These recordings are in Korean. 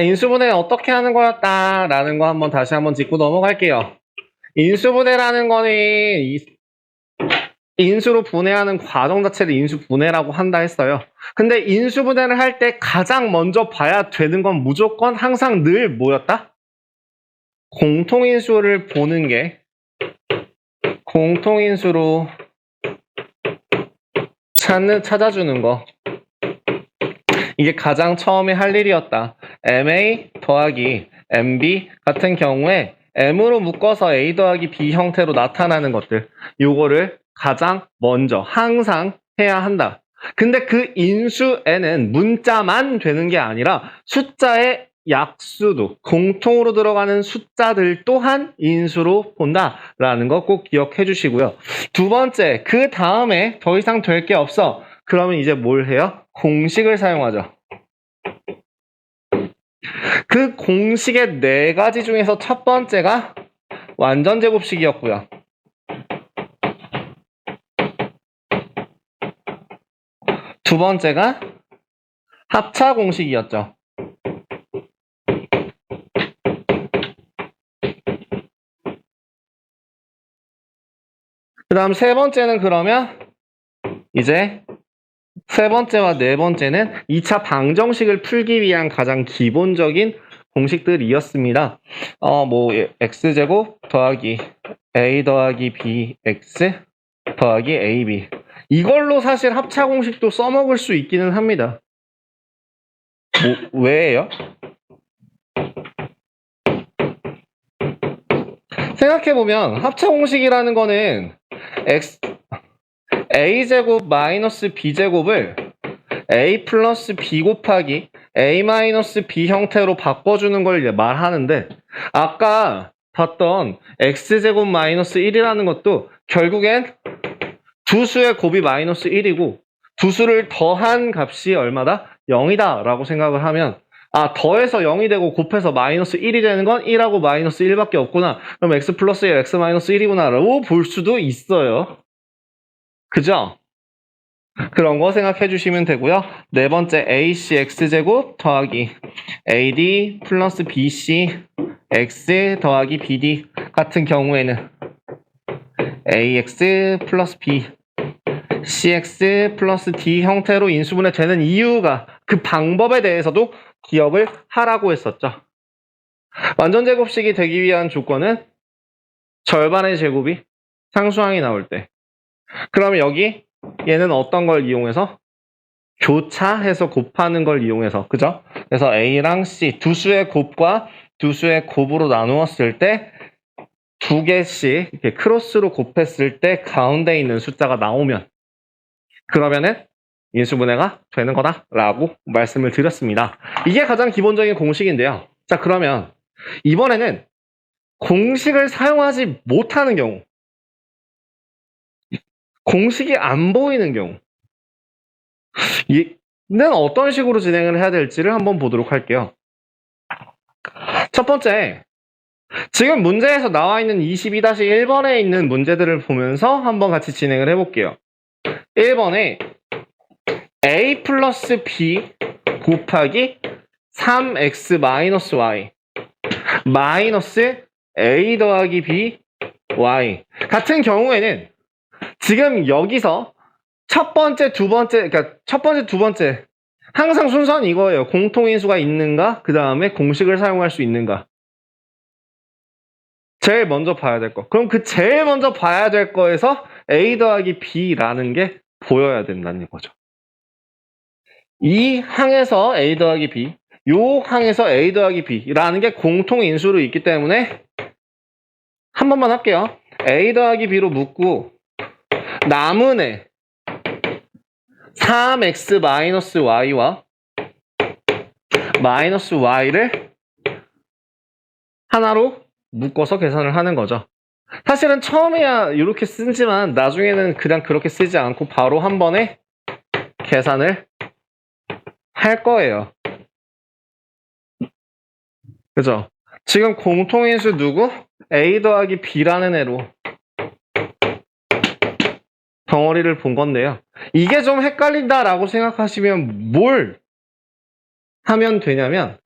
인수분해 어떻게 하는 거였다라는 거 한번 다시 한번 짚고 넘어갈게요. 인수분해라는 거는 인수로 분해하는 과정 자체를 인수분해라고 한다 했어요. 근데 인수분해를 할 때 가장 먼저 봐야 되는 건 무조건 항상 늘 뭐였다? 공통인수를 보는 게 공통인수로 찾아주는 거. 이게 가장 처음에 할 일이었다. MA 더하기 MB 같은 경우에 M으로 묶어서 A 더하기 B 형태로 나타나는 것들. 요거를 가장 먼저 항상 해야 한다. 근데 그 인수에는 문자만 되는 게 아니라 숫자의 약수도 공통으로 들어가는 숫자들 또한 인수로 본다라는 거 꼭 기억해 주시고요. 두 번째, 그 다음에 더 이상 될 게 없어. 그러면 이제 뭘 해요? 공식을 사용하죠. 그 공식의 4가지 중에서 첫 번째가 완전 제곱식이었고요. 두 번째가 합차 공식이었죠. 그 다음 세 번째는 그러면 이제 세 번째와 네 번째는 2차 방정식을 풀기 위한 가장 기본적인 공식들이었습니다. x제곱 더하기 a 더하기 bx 더하기 ab. 이걸로 사실 합차 공식도 써먹을 수 있기는 합니다. 왜예요? 생각해보면 합차 공식이라는 거는 a제곱 마이너스 b제곱을 a 플러스 b 곱하기 a 마이너스 b 형태로 바꿔주는 걸 말하는데 아까 봤던 x제곱 마이너스 1이라는 것도 결국엔 두 수의 곱이 마이너스 1이고 두 수를 더한 값이 얼마다? 0이다 라고 생각을 하면 더해서 0이 되고 곱해서 마이너스 1이 되는 건 1하고 마이너스 1밖에 없구나. 그럼 x 플러스 1, x 마이너스 1이구나 라고 볼 수도 있어요. 그죠? 그런 거 생각해 주시면 되고요. 네 번째 AC X제곱 더하기 AD 플러스 BC X 더하기 BD 같은 경우에는 AX 플러스 B CX 플러스 D 형태로 인수분해 되는 이유가 그 방법에 대해서도 기억을 하라고 했었죠. 완전 제곱식이 되기 위한 조건은 절반의 제곱이 상수항이 나올 때. 그러면 여기 얘는 어떤 걸 이용해서? 교차해서 곱하는 걸 이용해서, 그죠? 그래서 A랑 C 두 수의 곱과 두 수의 곱으로 나누었을 때 두 개씩 이렇게 크로스로 곱했을 때 가운데 있는 숫자가 나오면 그러면은 인수분해가 되는 거다라고 말씀을 드렸습니다. 이게 가장 기본적인 공식인데요. 자, 그러면 이번에는 공식을 사용하지 못하는 경우, 공식이 안 보이는 경우, 는 어떤 식으로 진행을 해야 될지를 한번 보도록 할게요. 첫 번째, 지금 문제에서 나와 있는 22-1번에 있는 문제들을 보면서 한번 같이 진행을 해볼게요. 1번에 a 플러스 b 곱하기 3x 마이너스 y 마이너스 a 더하기 b y 같은 경우에는 지금 여기서 첫 번째, 두 번째, 그러니까 첫 번째, 두 번째 항상 순서는 이거예요. 공통인수가 있는가? 그 다음에 공식을 사용할 수 있는가? 제일 먼저 봐야 될 거. 그럼 그 제일 먼저 봐야 될 거에서 a 더하기 b라는 게 보여야 된다는 거죠. 이 항에서 a 더하기 b, 요 항에서 a 더하기 b라는 게 공통인수로 있기 때문에 한 번만 할게요. a 더하기 b로 묶고 남은 애 3x 마이너스 y와 마이너스 y를 하나로 묶어서 계산을 하는 거죠. 사실은 처음에야 이렇게 쓰지만 나중에는 그냥 그렇게 쓰지 않고 바로 한 번에 계산을 할 거예요. 그죠? 지금 공통인수 누구? a 더하기 b라는 애로 덩어리를 본 건데요. 이게 좀 헷갈린다라고 생각하시면 뭘 하면 되냐면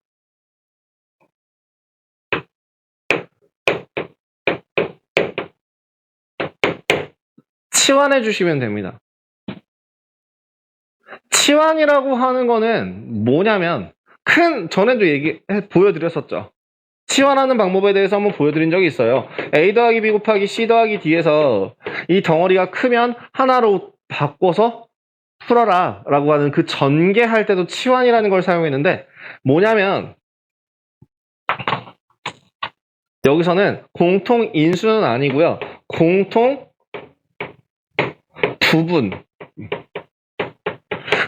치환해 주시면 됩니다. 치환이라고 하는 거는 뭐냐면 전에도 보여드렸었죠. 치환하는 방법에 대해서 한번 보여드린 적이 있어요. A 더하기 B 곱하기 C 더하기 D에서 이 덩어리가 크면 하나로 바꿔서 풀어라 라고 하는 그 전개할 때도 치환이라는 걸 사용했는데 뭐냐면 여기서는 공통 인수는 아니고요. 공통 부분.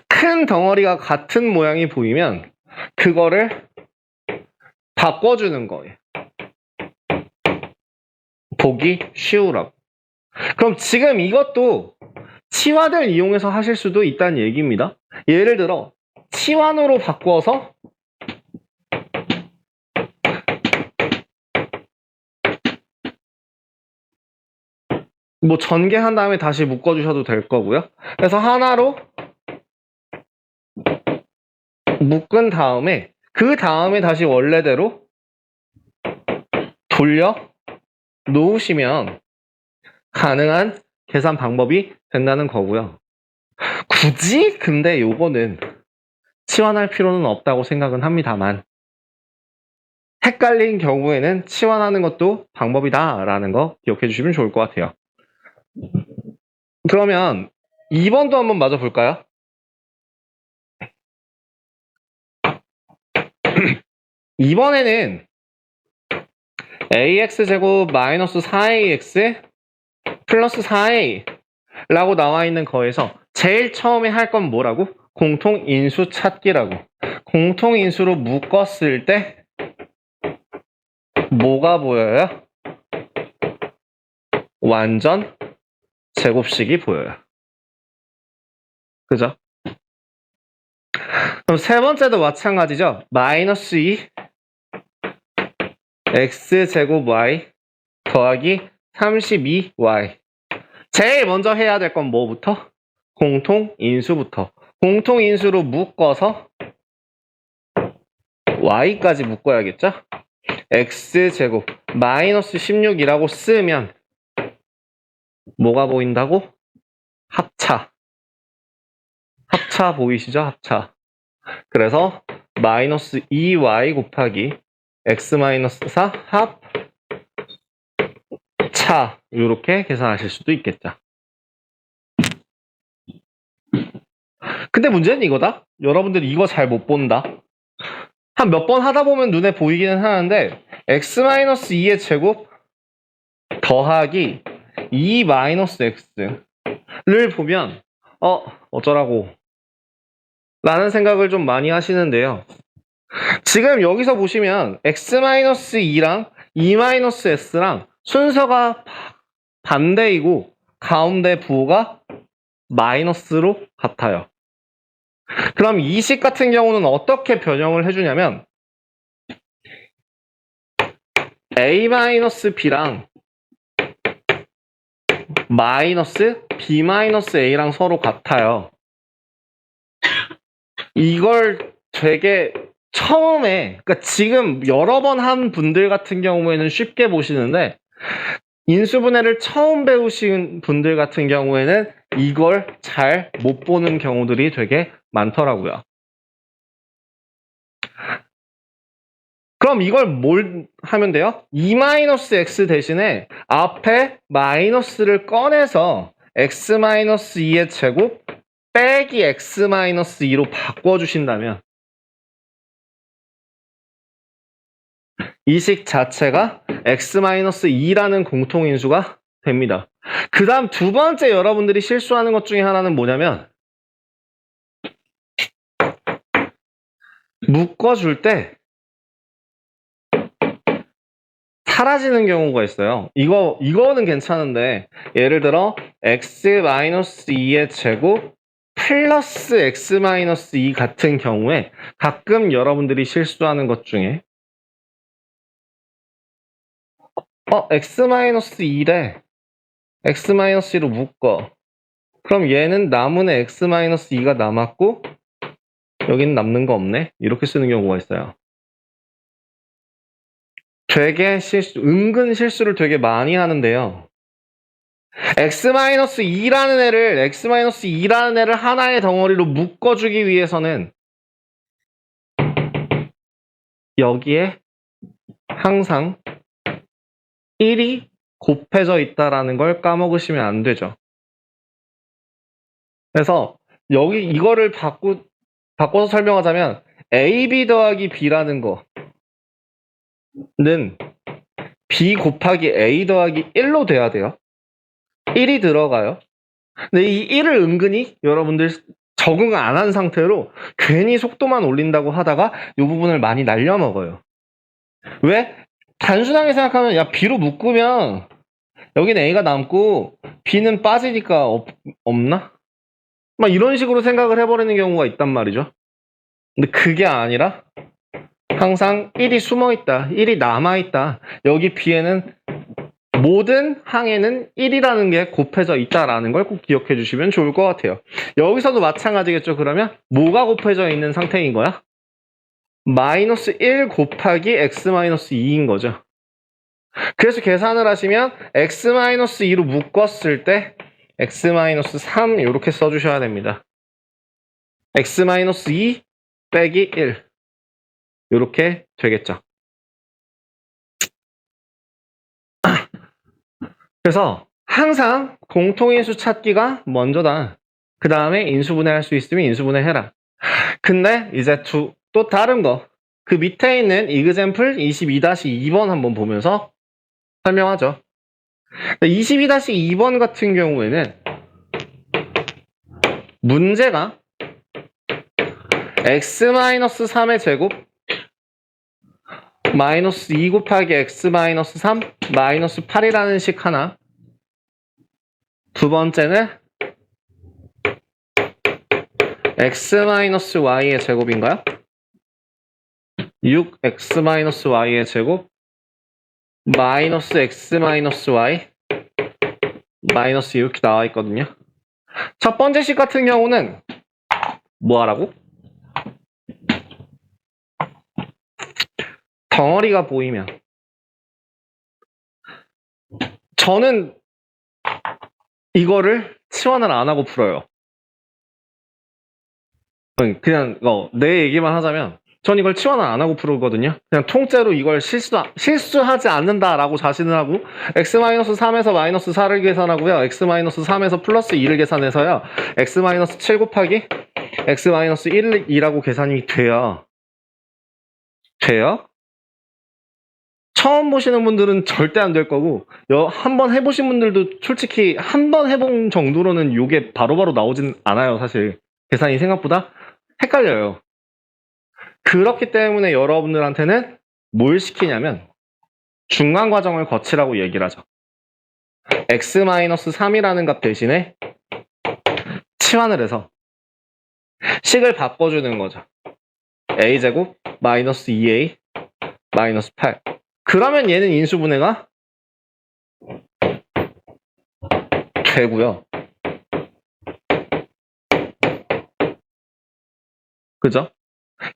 큰 덩어리가 같은 모양이 보이면 그거를 바꿔주는 거예요. 보기 쉬우라고. 그럼 지금 이것도 치환을 이용해서 하실 수도 있다는 얘기입니다. 예를 들어 치환으로 바꿔서 뭐 전개한 다음에 다시 묶어주셔도 될 거고요. 그래서 하나로 묶은 다음에 그 다음에 다시 원래대로 돌려 놓으시면 가능한 계산 방법이 된다는 거고요. 굳이 근데 요거는 치환할 필요는 없다고 생각은 합니다만 헷갈린 경우에는 치환하는 것도 방법이다라는 거 기억해 주시면 좋을 것 같아요. 그러면 2번도 한번 맞아 볼까요? 이번에는 ax제곱 마이너스 4ax 플러스 4a 라고 나와 있는 거에서 제일 처음에 할 건 뭐라고? 공통인수 찾기라고. 공통인수로 묶었을 때 뭐가 보여요? 완전 제곱식이 보여요. 그죠? 그럼 세 번째도 마찬가지죠. 마이너스 2 x제곱 y 더하기 32y. 제일 먼저 해야 될 건 뭐부터? 공통인수부터. 공통인수로 묶어서 y까지 묶어야겠죠? x제곱 마이너스 16이라고 쓰면 뭐가 보인다고? 합차. 합차 보이시죠? 합차. 그래서 마이너스 2y 곱하기 x 마이너스 4 합차 이렇게 계산하실 수도 있겠죠. 근데 문제는 이거다. 여러분들이 이거 잘 못 본다. 한 몇 번 하다 보면 눈에 보이기는 하는데 x 마이너스 2의 제곱 더하기 2 마이너스 x를 보면 어쩌라고 라는 생각을 좀 많이 하시는데요. 지금 여기서 보시면 x-2랑 2-s랑 순서가 반대이고 가운데 부호가 마이너스로 같아요. 그럼 이 식 같은 경우는 어떻게 변형을 해주냐면 a-b랑 마이너스 b-a랑 서로 같아요. 이걸 되게 처음에, 그러니까 지금 여러 번 한 분들 같은 경우에는 쉽게 보시는데 인수분해를 처음 배우신 분들 같은 경우에는 이걸 잘 못 보는 경우들이 되게 많더라고요. 그럼 이걸 뭘 하면 돼요? 2-x 대신에 앞에 마이너스를 꺼내서 x-2의 제곱 빼기 x-2로 바꿔주신다면 이 식 자체가 x-2라는 공통인수가 됩니다. 그 다음 두 번째 여러분들이 실수하는 것 중에 하나는 뭐냐면 묶어줄 때 사라지는 경우가 있어요. 이거는 괜찮은데 예를 들어 x-2의 제곱 플러스 x-2 같은 경우에 가끔 여러분들이 실수하는 것 중에 x-2래 x-2로 묶어. 그럼 얘는 남은 x-2가 남았고 여기는 남는 거 없네. 이렇게 쓰는 경우가 있어요. 되게 은근 실수를 되게 많이 하는데요. x-2라는 애를 하나의 덩어리로 묶어주기 위해서는 여기에 항상 1이 곱해져 있다라는 걸 까먹으시면 안 되죠. 그래서 여기 이거를 바꿔서 설명하자면 AB 더하기 B라는 거는 B 곱하기 A 더하기 1로 돼야 돼요. 1이 들어가요. 근데 이 1을 은근히 여러분들 적응 안 한 상태로 괜히 속도만 올린다고 하다가 이 부분을 많이 날려먹어요. 왜? 단순하게 생각하면 야 B로 묶으면 여기는 A가 남고 B는 빠지니까 없나? 막 이런 식으로 생각을 해버리는 경우가 있단 말이죠. 근데 그게 아니라 항상 1이 숨어있다, 1이 남아있다. 여기 B에는 모든 항에는 1이라는 게 곱해져 있다라는 걸 꼭 기억해 주시면 좋을 것 같아요. 여기서도 마찬가지겠죠. 그러면 뭐가 곱해져 있는 상태인 거야? 마이너스 1 곱하기 x-2인 거죠. 그래서 계산을 하시면 x-2로 묶었을 때 x-3 이렇게 써주셔야 됩니다. x-2 빼기 1 이렇게 되겠죠. 그래서 항상 공통인수 찾기가 먼저다. 그 다음에 인수분해할 수 있으면 인수분해해라. 근데 이제 또 다른 거. 그 밑에 있는 example 22-2번 한번 보면서 설명하죠. 22-2번 같은 경우에는 문제가 x-3의 제곱 마이너스 2 곱하기 x-3 마이너스 8이라는 식 하나. 두 번째는 x-y의 제곱인가요? 6x-y의 제곱 마이너스 x-y 마이너스 이렇게 나와 있거든요. 첫 번째 식 같은 경우는 뭐 하라고? 덩어리가 보이면 저는 이거를 치환을 안 하고 풀어요. 그냥 내 얘기만 하자면 전 이걸 치환을 안 하고 풀거든요. 그냥 통째로 이걸 실수하지 않는다라고 자신을 하고 x-3에서 마이너스 4를 계산하고요. x-3에서 플러스 2를 계산해서요. x-7 곱하기 x-1이라고 계산이 돼요. 돼요? 처음 보시는 분들은 절대 안 될 거고 한번 해보신 분들도 솔직히 한 번 해본 정도로는 이게 바로바로 나오진 않아요. 사실 계산이 생각보다 헷갈려요. 그렇기 때문에 여러분들한테는 뭘 시키냐면 중간 과정을 거치라고 얘기를 하죠. x-3이라는 값 대신에 치환을 해서 식을 바꿔주는 거죠. a제곱 마이너스 2a 마이너스 8. 그러면 얘는 인수분해가 되고요. 그죠?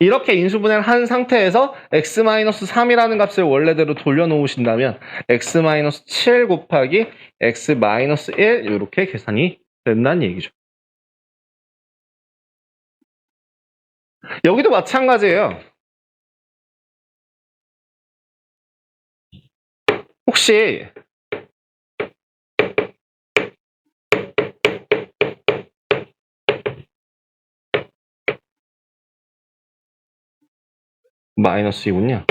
이렇게 인수분해를 한 상태에서 x-3이라는 값을 원래대로 돌려놓으신다면 x-7 곱하기 x-1 이렇게 계산이 된다는 얘기죠. 여기도 마찬가지예요. 혹시 마이너스 2군요.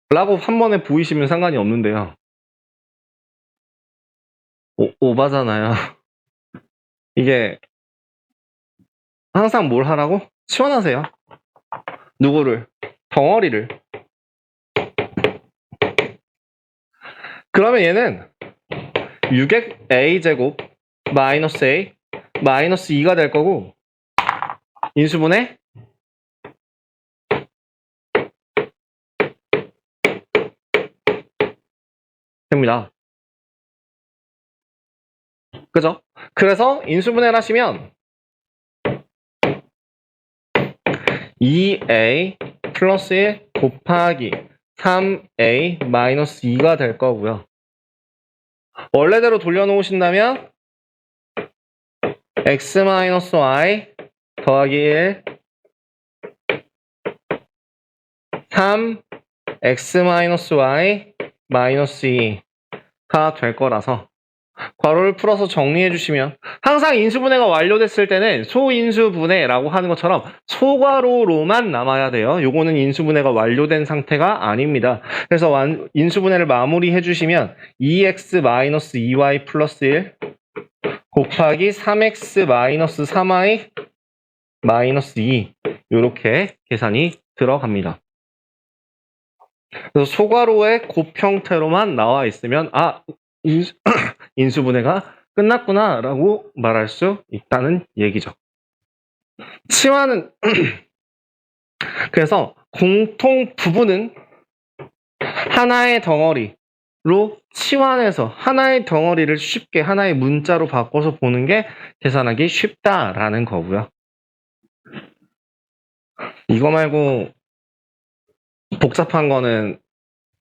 라고 한 번에 보이시면 상관이 없는데요. 오바잖아요. 이게 항상 뭘 하라고? 치환하세요. 누구를? 덩어리를. 그러면 얘는 6a제곱 마이너스 a 마이너스 2가 될 거고 인수분해 됩니다. 그죠? 그래서 인수분해를 하시면 2a 플러스 1 곱하기 3a 마이너스 2가 될 거고요. 원래대로 돌려놓으신다면 x-y 더하기 1 3 x-y 마이너스 2가 될 거라서 괄호를 풀어서 정리해 주시면 항상 인수분해가 완료됐을 때는 소인수분해라고 하는 것처럼 소괄호로만 남아야 돼요. 요거는 인수분해가 완료된 상태가 아닙니다. 그래서 인수분해를 마무리해 주시면 2x-2y 플러스 1 곱하기 3x-3y 마이너스 2 이렇게 계산이 들어갑니다. 그래서 소괄호의 곱 형태로만 나와 있으면 인수분해가 끝났구나 라고 말할 수 있다는 얘기죠. 치환은 그래서 공통 부분은 하나의 덩어리로 치환해서 하나의 덩어리를 쉽게 하나의 문자로 바꿔서 보는 게 계산하기 쉽다라는 거고요. 이거 말고 복잡한 거는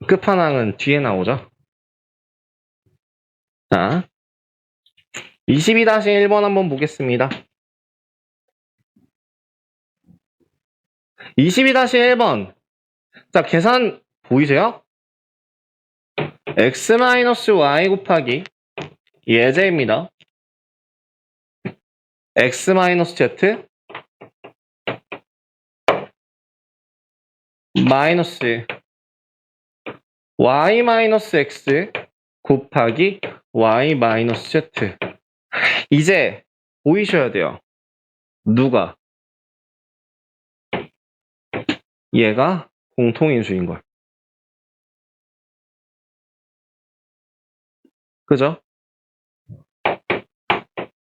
끝판왕은 뒤에 나오죠. 자, 22-1번 한번 보겠습니다. 22-1번. 자, 계산 보이세요? x-y 곱하기 예제입니다. x-z 마이너스 y-x 곱하기 y-z. 이제 보이셔야 돼요. 누가? 얘가 공통인수인 걸. 그죠?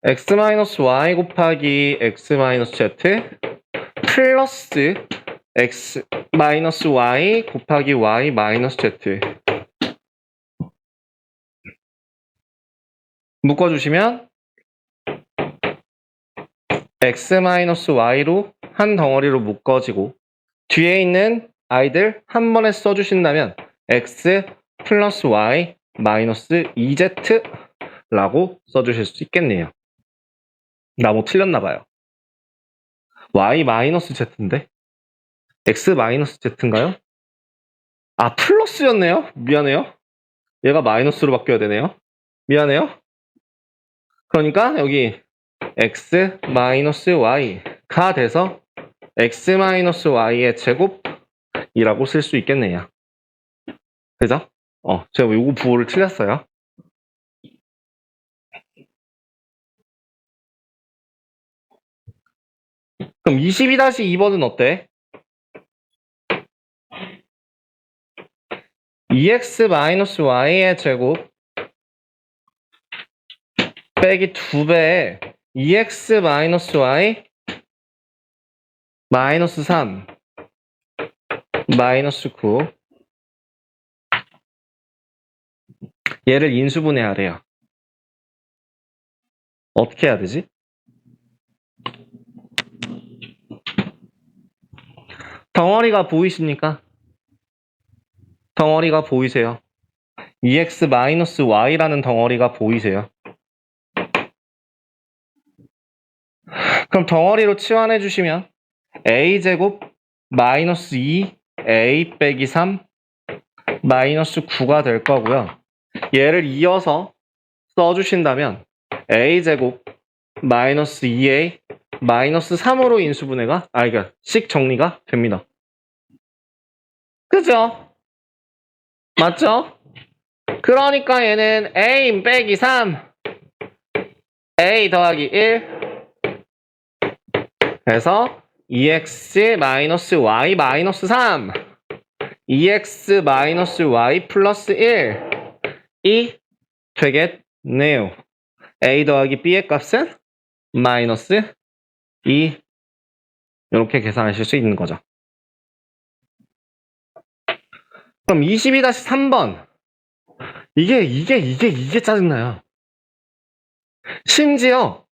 x-y 곱하기 x-z 플러스 x-y 곱하기 y-z 묶어주시면 x-y로 한 덩어리로 묶어지고 뒤에 있는 아이들 한 번에 써주신다면 x 플러스 y 마이너스 2z라고 써주실 수 있겠네요. 나 뭐 틀렸나봐요. y 마이너스 z인데? x 마이너스 z인가요? 아, 플러스였네요? 미안해요. 얘가 마이너스로 바뀌어야 되네요. 미안해요. 그러니까 여기 x 마이너스 y가 돼서 x 마이너스 y의 제곱이라고 쓸 수 있겠네요. 그죠? 제가 요거 부호를 틀렸어요. 그럼 22-2번은 어때? 2x-y의 제곱 빼기 2배에 2x-y 마이너스 3 마이너스 9 얘를 인수분해하래요. 어떻게 해야 되지? 덩어리가 보이십니까? 덩어리가 보이세요? 2x-y라는 덩어리가 보이세요? 그럼 덩어리로 치환해 주시면 a제곱 마이너스 2a 빼기 3 마이너스 9가 될 거고요. 얘를 이어서 써주신다면 a제곱 마이너스 2a 마이너스 3으로 인수분해가 그러니까 식 정리가 됩니다. 그죠? 맞죠? 그러니까 얘는 a 빼기 3 a 더하기 1 그래서 2x 마이너스 y 마이너스 3 2x 마이너스 y 플러스 1이 되겠네요. a 더하기 b의 값은 마이너스 2 이렇게 계산하실 수 있는 거죠. 그럼 22-3번 이게 짜증나요. 심지어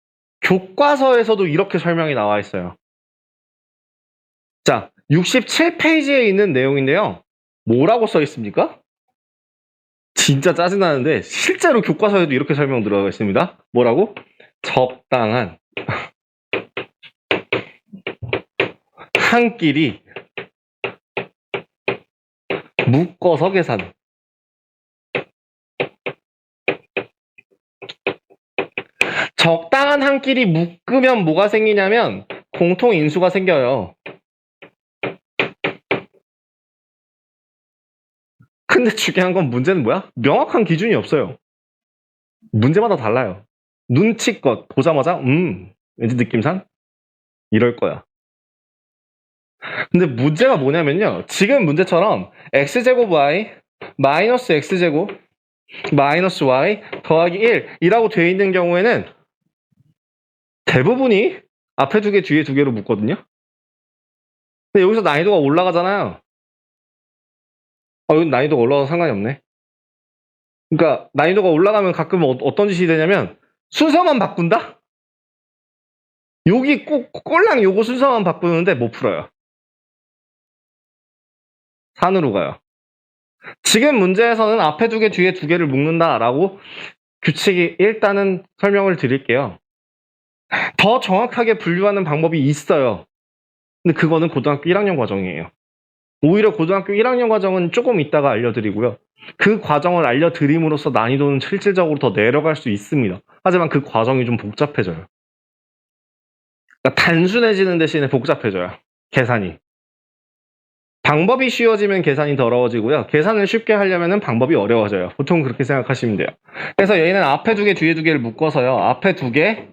교과서에서도 이렇게 설명이 나와 있어요. 자, 67페이지에 있는 내용인데요. 뭐라고 써 있습니까? 진짜 짜증나는데 실제로 교과서에도 이렇게 설명 들어가 있습니다. 뭐라고? 적당한 한 끼리 묶어서 계산. 적당한 한 끼리 묶으면 뭐가 생기냐면 공통인수가 생겨요. 근데 중요한 건 문제는 뭐야? 명확한 기준이 없어요. 문제마다 달라요. 눈치껏 보자마자 왠지 느낌상 이럴 거야. 근데 문제가 뭐냐면요. 지금 문제처럼 x제곱 y 마이너스 x제곱 마이너스 y 더하기 1이라고 되어 있는 경우에는 대부분이 앞에 두 개 뒤에 두 개로 묶거든요. 근데 여기서 난이도가 올라가잖아요. 여기 난이도가 올라가서 상관이 없네. 그러니까 난이도가 올라가면 가끔 어떤 짓이 되냐면 순서만 바꾼다? 여기 꼭 꼴랑 요거 순서만 바꾸는데 못 풀어요. 산으로 가요. 지금 문제에서는 앞에 두 개 뒤에 두 개를 묶는다라고 규칙이 일단은 설명을 드릴게요. 더 정확하게 분류하는 방법이 있어요. 근데 그거는 고등학교 1학년 과정이에요. 오히려 고등학교 1학년 과정은 조금 이따가 알려드리고요. 그 과정을 알려드림으로써 난이도는 실질적으로 더 내려갈 수 있습니다. 하지만 그 과정이 좀 복잡해져요. 그러니까 단순해지는 대신에 복잡해져요. 계산이. 방법이 쉬워지면 계산이 더러워지고요. 계산을 쉽게 하려면 방법이 어려워져요. 보통 그렇게 생각하시면 돼요. 그래서 얘는 앞에 두 개, 뒤에 두 개를 묶어서요. 앞에 두 개,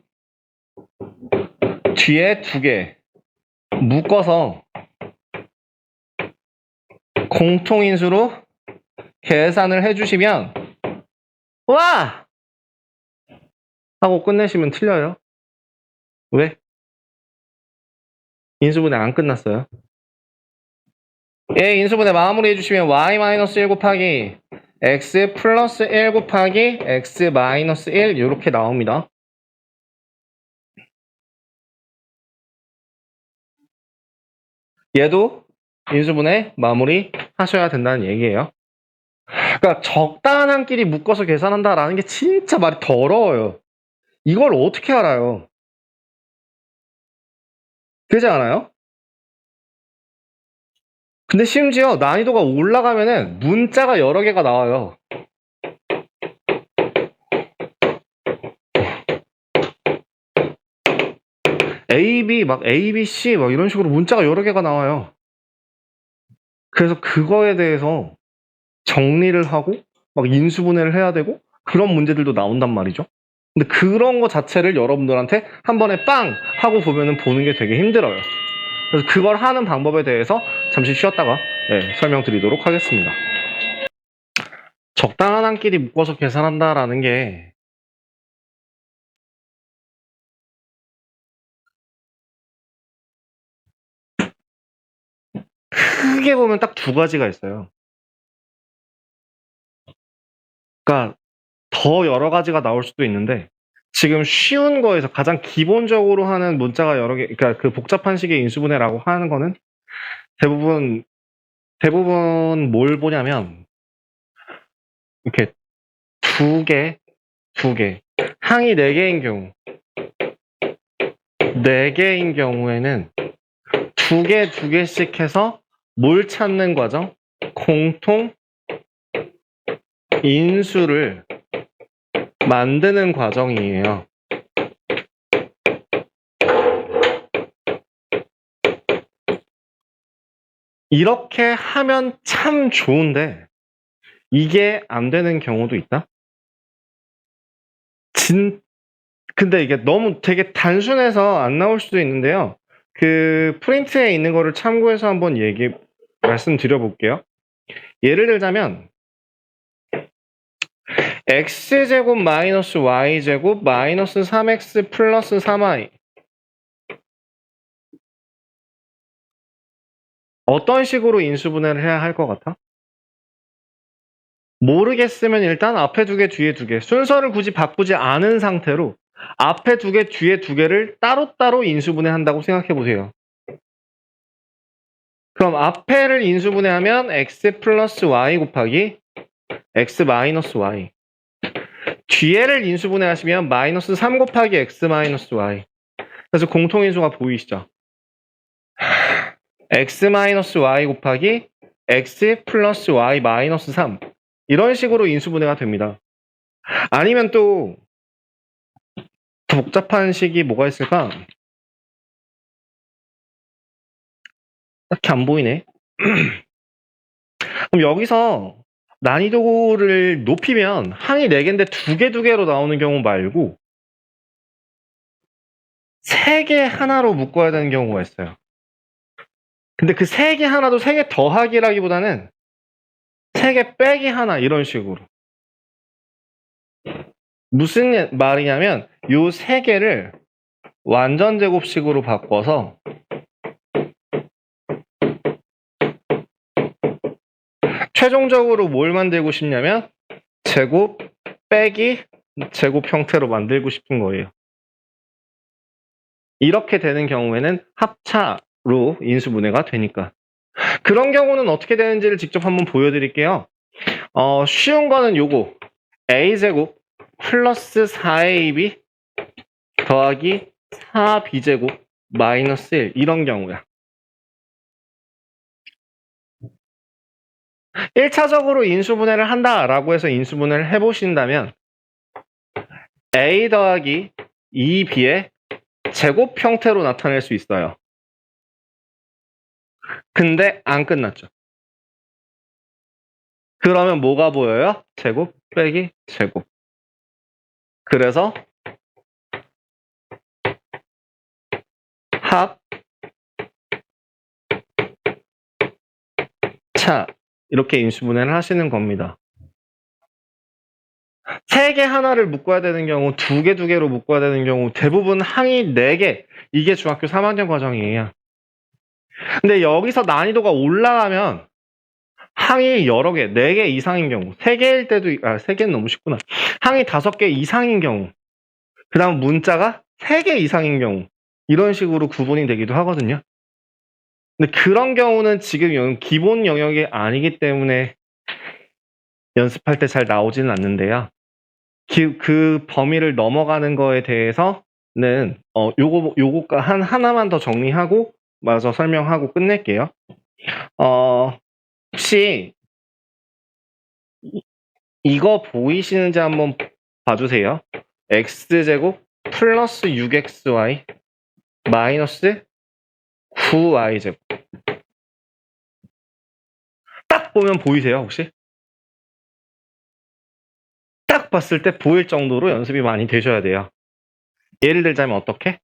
뒤에 두 개 묶어서 공통인수로 계산을 해주시면 와! 하고 끝내시면 틀려요. 왜? 인수분해 안 끝났어요. 인수분해 마무리 해주시면 y-1 곱하기 x 플러스 1 곱하기 x 마이너스 1 이렇게 나옵니다. 얘도 인수분해 마무리 하셔야 된다는 얘기예요. 그러니까 적당한 한 끼리 묶어서 계산한다라는 게 진짜 말이 더러워요. 이걸 어떻게 알아요? 그러지 않아요? 근데 심지어 난이도가 올라가면은 문자가 여러 개가 나와요. A, B, A, B, C 이런 식으로 문자가 여러 개가 나와요. 그래서 그거에 대해서 정리를 하고 인수분해를 해야 되고 그런 문제들도 나온단 말이죠. 근데 그런 거 자체를 여러분들한테 한 번에 빵 하고 보는 게 되게 힘들어요. 그래서 그걸 하는 방법에 대해서 잠시 쉬었다가 설명드리도록 하겠습니다. 적당한 한 끼리 묶어서 계산한다라는 게 크게 보면 딱 두 가지가 있어요. 그러니까 더 여러 가지가 나올 수도 있는데 지금 쉬운 거에서 가장 기본적으로 하는 문자가 여러 개, 그러니까 그 복잡한 식의 인수분해라고 하는 거는 대부분 뭘 보냐면 이렇게 두 개, 항이 4개인 경우, 4개인 경우에는 두 개씩 해서 뭘 찾는 과정? 공통 인수를 만드는 과정이에요. 이렇게 하면 참 좋은데 이게 안 되는 경우도 있다? 근데 이게 너무 되게 단순해서 안 나올 수도 있는데요. 그 프린트에 있는 거를 참고해서 한번 말씀드려 볼게요. 예를 들자면 x제곱 마이너스 y제곱 마이너스 3x 플러스 3y 어떤 식으로 인수분해를 해야 할 것 같아? 모르겠으면 일단 앞에 두 개, 뒤에 두 개 순서를 굳이 바꾸지 않은 상태로 앞에 두 개, 뒤에 두 개를 따로따로 인수분해한다고 생각해 보세요. 그럼 앞에를 인수분해하면 x 플러스 y 곱하기 x 마이너스 y. 뒤에를 인수분해하시면 마이너스 3 곱하기 x 마이너스 y. 그래서 공통인수가 보이시죠? x 마이너스 y 곱하기 x 플러스 y 마이너스 3. 이런 식으로 인수분해가 됩니다. 아니면 또 더 복잡한 식이 뭐가 있을까? 딱히 안 보이네. 그럼 여기서 난이도를 높이면 항이 4개인데 2개로 나오는 경우 말고 3개 하나로 묶어야 되는 경우가 있어요. 근데 그 3개 하나도 3개 더하기라기보다는 3개 빼기 하나 이런 식으로. 무슨 말이냐면 요 3개를 완전 제곱식으로 바꿔서 최종적으로 뭘 만들고 싶냐면 제곱 빼기 제곱 형태로 만들고 싶은 거예요. 이렇게 되는 경우에는 합차로 인수분해가 되니까. 그런 경우는 어떻게 되는지를 직접 한번 보여드릴게요. 쉬운 거는 요거 a제곱 플러스 4ab 더하기 4b제곱 마이너스 1 이런 경우야. 1차적으로 인수분해를 한다라고 해서 인수분해를 해보신다면 a 더하기 2b의 제곱 형태로 나타낼 수 있어요. 근데 안 끝났죠. 그러면 뭐가 보여요? 제곱 빼기 제곱. 그래서 합, 차 이렇게 인수분해를 하시는 겁니다. 3개 하나를 묶어야 되는 경우 2개로 묶어야 되는 경우 대부분 항이 4개. 이게 중학교 3학년 과정이에요. 근데 여기서 난이도가 올라가면 항이 여러 개, 4개 이상인 경우 3개일 때도 3개는 너무 쉽구나. 항이 5개 이상인 경우 그 다음 문자가 3개 이상인 경우 이런 식으로 구분이 되기도 하거든요. 근데 그런 경우는 지금 기본 영역이 아니기 때문에 연습할 때 잘 나오지는 않는데요. 그 범위를 넘어가는 거에 대해서는 요거 하나만 더 정리하고 마저 설명하고 끝낼게요. 혹시 이거 보이시는지 한번 봐주세요. x제곱 플러스 6xy 마이너스 9y제곱. 딱 보면 보이세요, 혹시? 딱 봤을 때 보일 정도로 연습이 많이 되셔야 돼요. 예를 들자면 어떻게?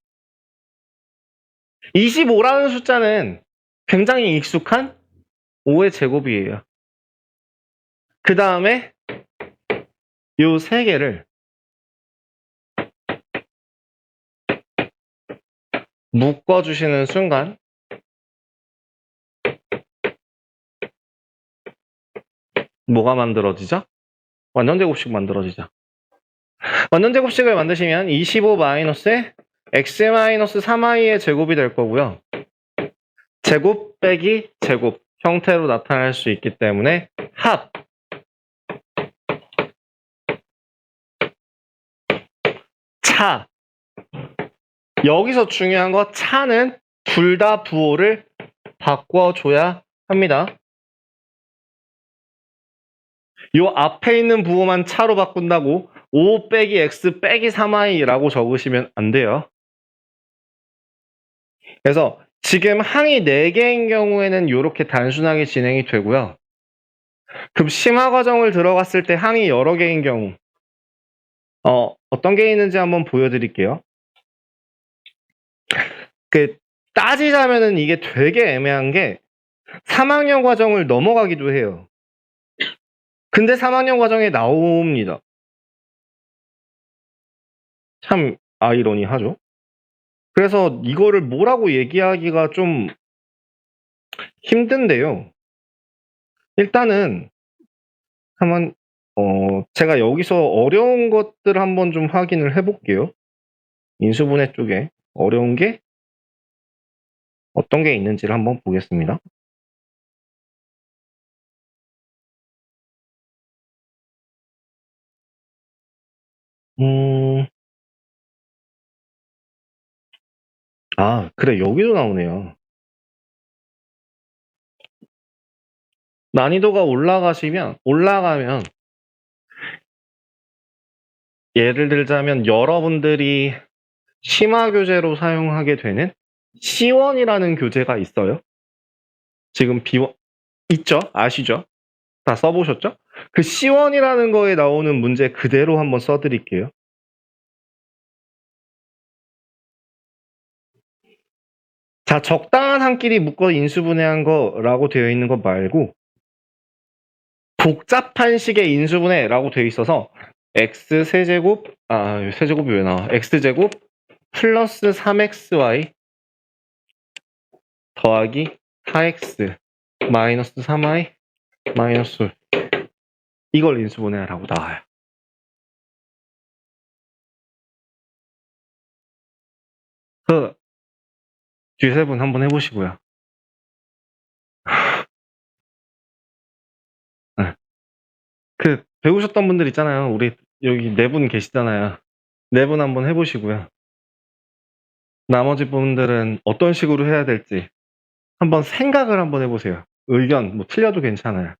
25라는 숫자는 굉장히 익숙한 5의 제곱이에요. 그 다음에 요 3개를 묶어주시는 순간 뭐가 만들어지죠? 완전제곱식 만들어지죠. 완전제곱식을 만드시면 25 마이너스에 x 마이너스 3i의 제곱이 될 거고요. 제곱 빼기 제곱 형태로 나타날 수 있기 때문에 합, 차. 여기서 중요한 거 차는 둘 다 부호를 바꿔줘야 합니다. 요 앞에 있는 부호만 차로 바꾼다고 5 빼기 x 빼기 3i라고 적으시면 안 돼요. 그래서 지금 항이 4개인 경우에는 이렇게 단순하게 진행이 되고요. 그럼 심화 과정을 들어갔을 때 항이 여러 개인 경우 어떤 게 있는지 한번 보여드릴게요. 따지자면은 이게 되게 애매한 게 3학년 과정을 넘어가기도 해요. 근데 3학년 과정에 나옵니다. 참 아이러니하죠. 그래서 이거를 뭐라고 얘기하기가 좀 힘든데요. 일단은 한번 제가 여기서 어려운 것들 한번 좀 확인을 해볼게요. 인수분해 쪽에 어려운 게 어떤 게 있는지를 한번 보겠습니다. 음, 그래. 여기도 나오네요. 난이도가 올라가면, 예를 들자면 여러분들이 심화 교재로 사용하게 되는 C1이라는 교재가 있어요. 지금 B1, 있죠? 아시죠? 다 써보셨죠? 그 C1이라는 거에 나오는 문제 그대로 한번 써드릴게요. 자, 적당한 한 끼리 묶어 인수분해한 거라고 되어 있는 거 말고 복잡한 식의 인수분해라고 되어 있어서 x 세제곱, 세제곱이 왜 나와? x제곱 플러스 3xy 더하기 4x 마이너스 3y 마이너스 이걸 인수분해라고 나와요. 그 G7 한번 해보시고요. 네. 그 배우셨던 분들 있잖아요. 우리 여기 네 분 계시잖아요. 네 분 한번 해보시고요. 나머지 분들은 어떤 식으로 해야 될지 한번 생각을 한번 해보세요. 의견 뭐 틀려도 괜찮아요.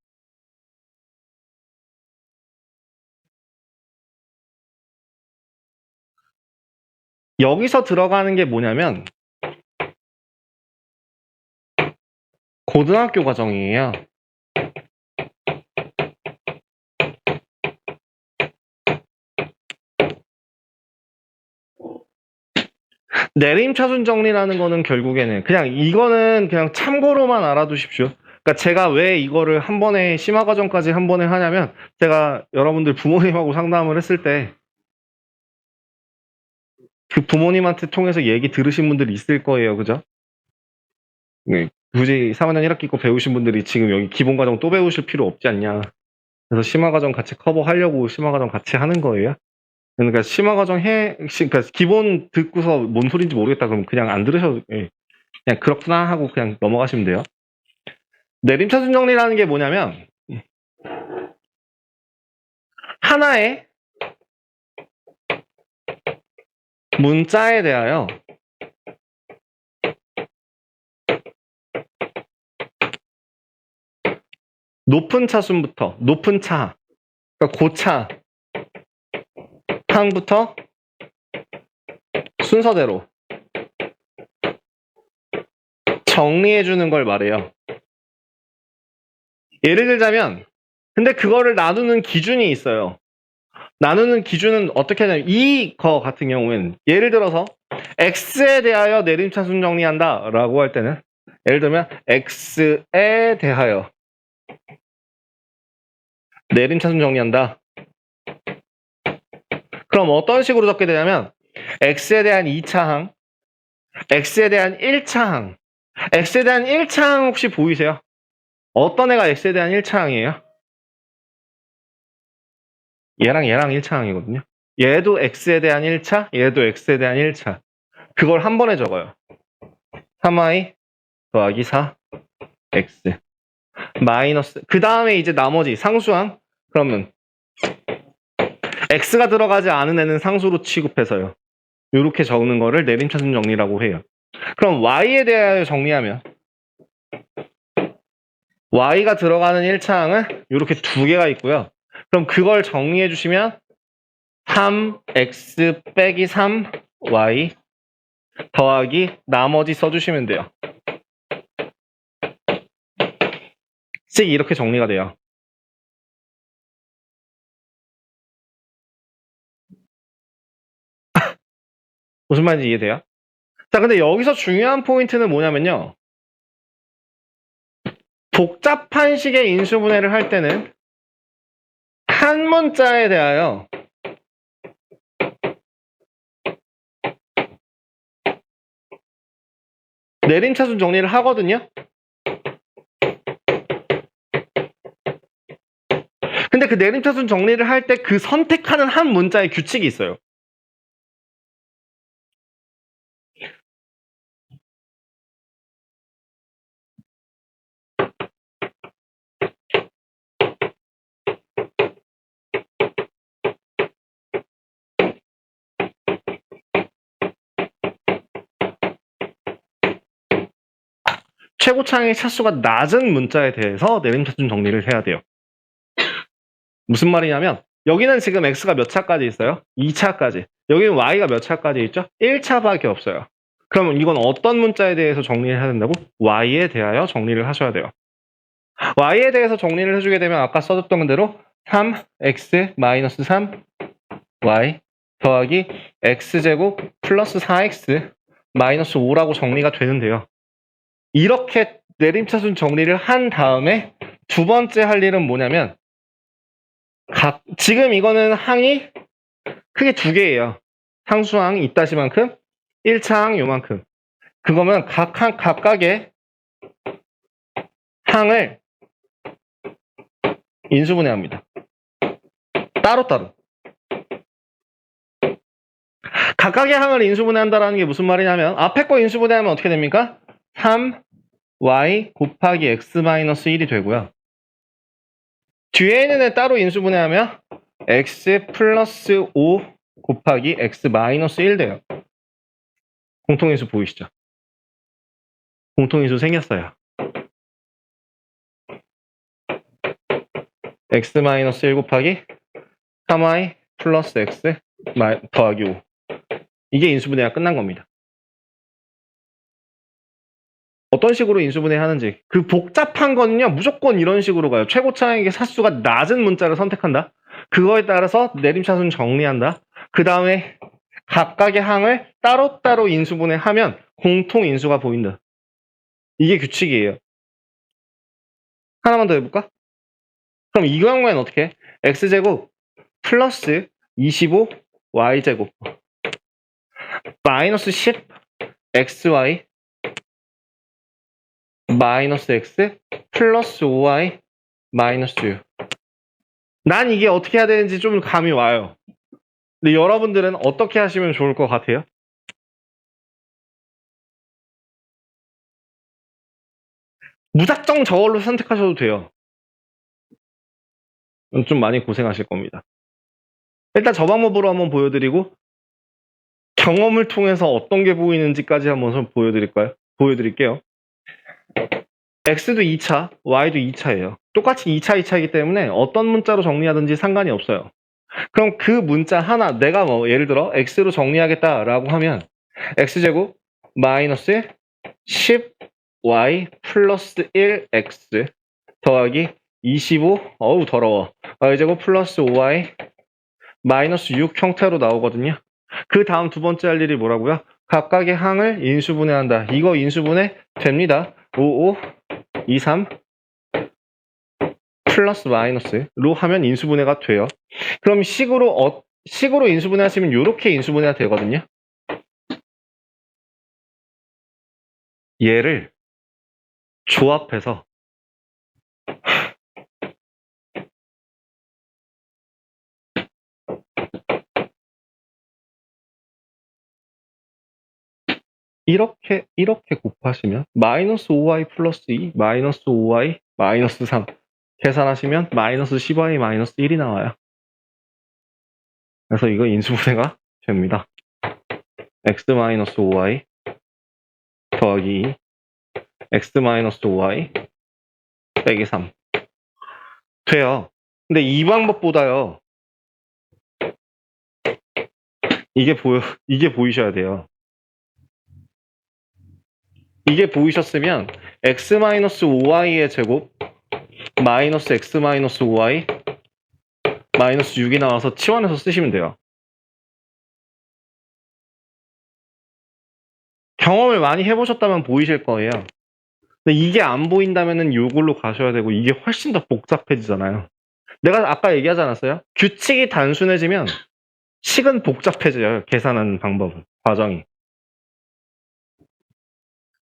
여기서 들어가는 게 뭐냐면 고등학교 과정이에요. 내림차순 정리라는 거는 결국에는 그냥 이거는 그냥 참고로만 알아두십시오. 그러니까 제가 왜 이거를 한 번에 심화 과정까지 한 번에 하냐면 제가 여러분들 부모님하고 상담을 했을 때 그 부모님한테 통해서 얘기 들으신 분들이 있을 거예요. 그죠? 네. 굳이 3학년 1학기 거 배우신 분들이 지금 여기 기본 과정 또 배우실 필요 없지 않냐. 그래서 심화 과정 같이 커버하려고 심화 과정 같이 하는 거예요. 그러니까 심화 과정 그러니까 기본 듣고서 뭔 소리인지 모르겠다 그러면 그냥 안 들으셔도 그냥 그렇구나 하고 그냥 넘어가시면 돼요. 내림차순 정리라는 게 뭐냐면 하나의 문자에 대하여 높은 차순부터 높은 차, 그러니까 고차 항부터 순서대로 정리해 주는 걸 말해요. 예를 들자면 근데 그거를 나누는 기준이 있어요. 나누는 기준은 어떻게 하냐면 이거 같은 경우에는 예를 들어서 x에 대하여 내림차순 정리한다 라고 할 때는 예를 들면 x에 대하여 내림차순 정리한다. 그럼 어떤 식으로 적게 되냐면 x에 대한 2차항, x에 대한 1차항, x에 대한 1차항 혹시 보이세요? 어떤 애가 x에 대한 1차항이에요? 얘랑 1차항이거든요. 얘도 x에 대한 1차, 얘도 x에 대한 1차. 그걸 한 번에 적어요. 3y 더하기 4x 마이너스 그 다음에 이제 나머지 상수항 그러면 x가 들어가지 않은 애는 상수로 취급해서요. 이렇게 적는 거를 내림차순 정리라고 해요. 그럼 y에 대하여 정리하면 y가 들어가는 1차항은 이렇게 두 개가 있고요. 그럼 그걸 정리해 주시면 3x 빼기 3y 더하기 나머지 써주시면 돼요. 씩 이렇게 정리가 돼요. 무슨 말인지 이해돼요? 자, 근데 여기서 중요한 포인트는 뭐냐면요. 복잡한 식의 인수분해를 할 때는 한 문자에 대하여 내림차순 정리를 하거든요. 근데 그 내림차순 정리를 할 때 그 선택하는 한 문자의 규칙이 있어요. 최고차항의 차수가 낮은 문자에 대해서 내림차순 정리를 해야 돼요. 무슨 말이냐면 여기는 지금 x가 몇 차까지 있어요? 2차까지. 여기는 y가 몇 차까지 있죠? 1차밖에 없어요. 그러면 이건 어떤 문자에 대해서 정리를 해야 된다고? y에 대하여 정리를 하셔야 돼요. y에 대해서 정리를 해주게 되면 아까 써줬던 대로 3x 마이너스 3 y 더하기 x제곱 플러스 4x 마이너스 5라고 정리가 되는데요. 이렇게 내림차순 정리를 한 다음에 두 번째 할 일은 뭐냐면 지금 이거는 항이 크게 두 개예요. 상수항 이따시만큼 1차항 요만큼. 그거면 각각의 항을 인수분해합니다. 따로따로. 각각의 항을 인수분해한다는 게 무슨 말이냐면 앞에 거 인수분해하면 어떻게 됩니까? 3y 곱하기 x-1이 되고요. 뒤에 있는 애 따로 인수분해하면 x 플러스 5 곱하기 x-1 돼요. 공통인수 보이시죠? 공통인수 생겼어요. x-1 곱하기 3y 플러스 x 더하기 5. 이게 인수분해가 끝난 겁니다. 어떤 식으로 인수분해 하는지. 그 복잡한 거는요, 무조건 이런 식으로 가요. 최고차항의 사수가 낮은 문자를 선택한다. 그거에 따라서 내림차순 정리한다. 그 다음에 각각의 항을 따로따로 인수분해하면 공통인수가 보인다. 이게 규칙이에요. 하나만 더 해볼까? 그럼 이 경우에는 어떻게 해? x제곱 플러스 25 y제곱 마이너스 10 xy 마이너스 x 플러스 5y 마이너스 6. 난 이게 어떻게 해야 되는지 좀 감이 와요. 근데 여러분들은 어떻게 하시면 좋을 것 같아요? 무작정 저걸로 선택하셔도 돼요. 좀 많이 고생하실 겁니다. 일단 저 방법으로 한번 보여드리고 경험을 통해서 어떤 게 보이는지까지 한번 보여드릴게요. x도 2차, y도 2차예요. 똑같이 2차, 2차이기 때문에 어떤 문자로 정리하든지 상관이 없어요. 그럼 그 문자 하나, 내가 뭐 예를 들어 x로 정리하겠다라고 하면 x제곱 마이너스 10y 플러스 1x 더하기 25, 어우 더러워, y제곱 플러스 5y 마이너스 6 형태로 나오거든요. 그 다음 두 번째 할 일이 뭐라고요? 각각의 항을 인수분해한다. 이거 인수분해 됩니다. 5, 2, 3 플러스 마이너스로 하면 인수분해가 돼요. 그럼 식으로 인수분해 하시면 이렇게 인수분해가 되거든요. 얘를 조합해서 이렇게 곱하시면 마이너스 5y 플러스 2 마이너스 5y 마이너스 3 계산하시면 마이너스 10y 마이너스 1이 나와요. 그래서 이거 인수분해가 됩니다. x 마이너스 5y 더하기 2 x 마이너스 5y 빼기 3 돼요. 근데 이 방법보다요, 이게 보이셔야 돼요. 이게 보이셨으면 x 마이너스 5y의 제곱 마이너스 x 마이너스 5y 마이너스 6이 나와서 치환해서 쓰시면 돼요. 경험을 많이 해보셨다면 보이실 거예요. 근데 이게 안 보인다면은 이걸로 가셔야 되고 이게 훨씬 더 복잡해지잖아요. 내가 아까 얘기하지 않았어요? 규칙이 단순해지면 식은 복잡해져요. 계산하는 방법은, 과정이.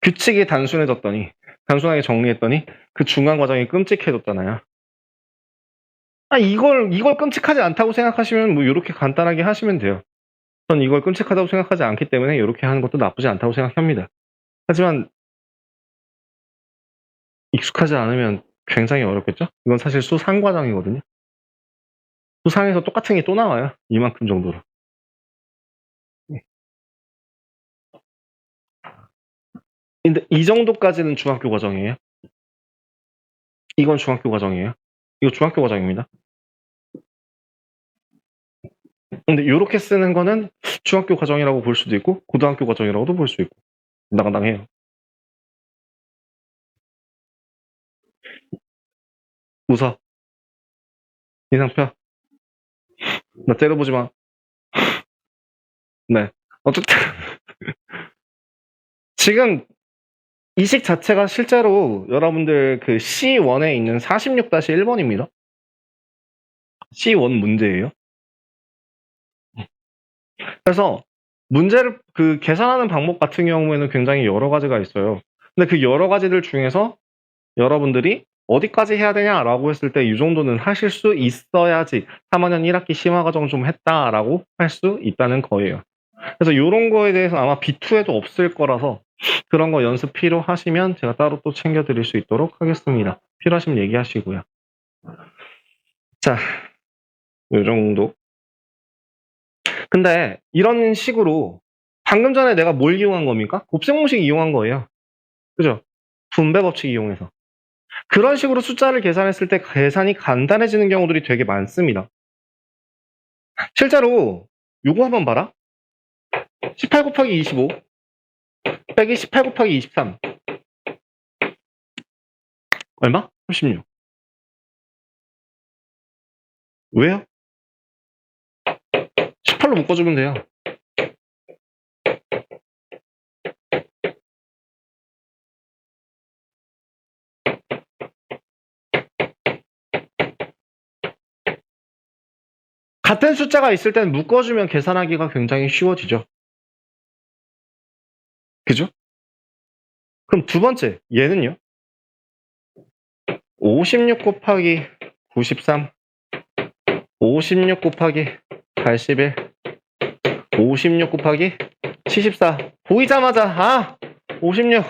규칙이 단순하게 정리했더니 그 중간 과정이 끔찍해졌잖아요. 이걸 끔찍하지 않다고 생각하시면 뭐 이렇게 간단하게 하시면 돼요. 전 이걸 끔찍하다고 생각하지 않기 때문에 이렇게 하는 것도 나쁘지 않다고 생각합니다. 하지만 익숙하지 않으면 굉장히 어렵겠죠? 이건 사실 수상 과정이거든요. 수상에서 똑같은 게 또 나와요. 이만큼 정도로. 근데 이 정도까지는 중학교 과정이에요. 이건 중학교 과정이에요. 이거 중학교 과정입니다. 근데 요렇게 쓰는 거는 중학교 과정이라고 볼 수도 있고 고등학교 과정이라고도 볼 수 있고 당당해요. 웃어. 인상 펴. 나 때려보지 마. 네. 어쨌든 지금 이 식 자체가 실제로 여러분들 그 C1에 있는 46-1번입니다. C1 문제예요. 그래서 문제를 그 계산하는 방법 같은 경우에는 굉장히 여러 가지가 있어요. 근데 그 여러 가지들 중에서 여러분들이 어디까지 해야 되냐라고 했을 때 이 정도는 하실 수 있어야지 3학년 1학기 심화과정 좀 했다라고 할 수 있다는 거예요. 그래서 이런 거에 대해서 아마 B2에도 없을 거라서 그런 거 연습 필요하시면 제가 따로 또 챙겨드릴 수 있도록 하겠습니다. 필요하시면 얘기하시고요. 자, 이 정도. 근데 이런 식으로 방금 전에 내가 뭘 이용한 겁니까? 곱셈공식 이용한 거예요. 그죠? 분배 법칙 이용해서. 그런 식으로 숫자를 계산했을 때 계산이 간단해지는 경우들이 되게 많습니다. 실제로 요거 한번 봐라. 18 곱하기 25 빼기 18 곱하기 23 얼마? 36. 왜요? 18로 묶어주면 돼요. 같은 숫자가 있을 땐 묶어주면 계산하기가 굉장히 쉬워지죠. 그죠? 그럼 두 번째, 얘는요? 56 곱하기 93, 56 곱하기 81, 56 곱하기 74. 보이자마자, 56,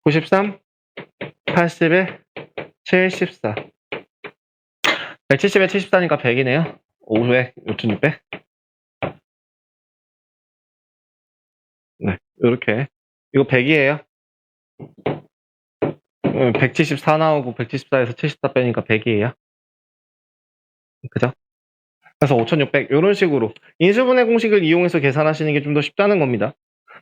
93, 81, 74. 170에 74니까 100이네요. 500, 5600. 네, 요렇게. 이거 100이에요. 174 나오고 174에서 74 빼니까 100이에요. 그죠? 그래서 5600 이런 식으로 인수분해 공식을 이용해서 계산하시는 게 좀 더 쉽다는 겁니다.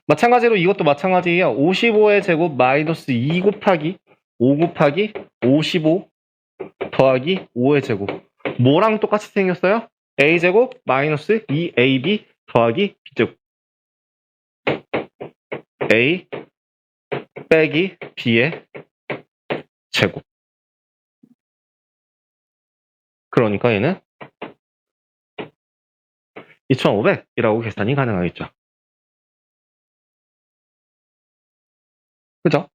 마찬가지로 이것도 마찬가지예요. 55의 제곱 마이너스 2 곱하기 5 곱하기 55 더하기 5의 제곱. 뭐랑 똑같이 생겼어요? a제곱 마이너스 2ab 더하기 b제곱. a 빼기 b의 제곱. 그러니까 얘는 2500이라고 계산이 가능하겠죠. 그죠?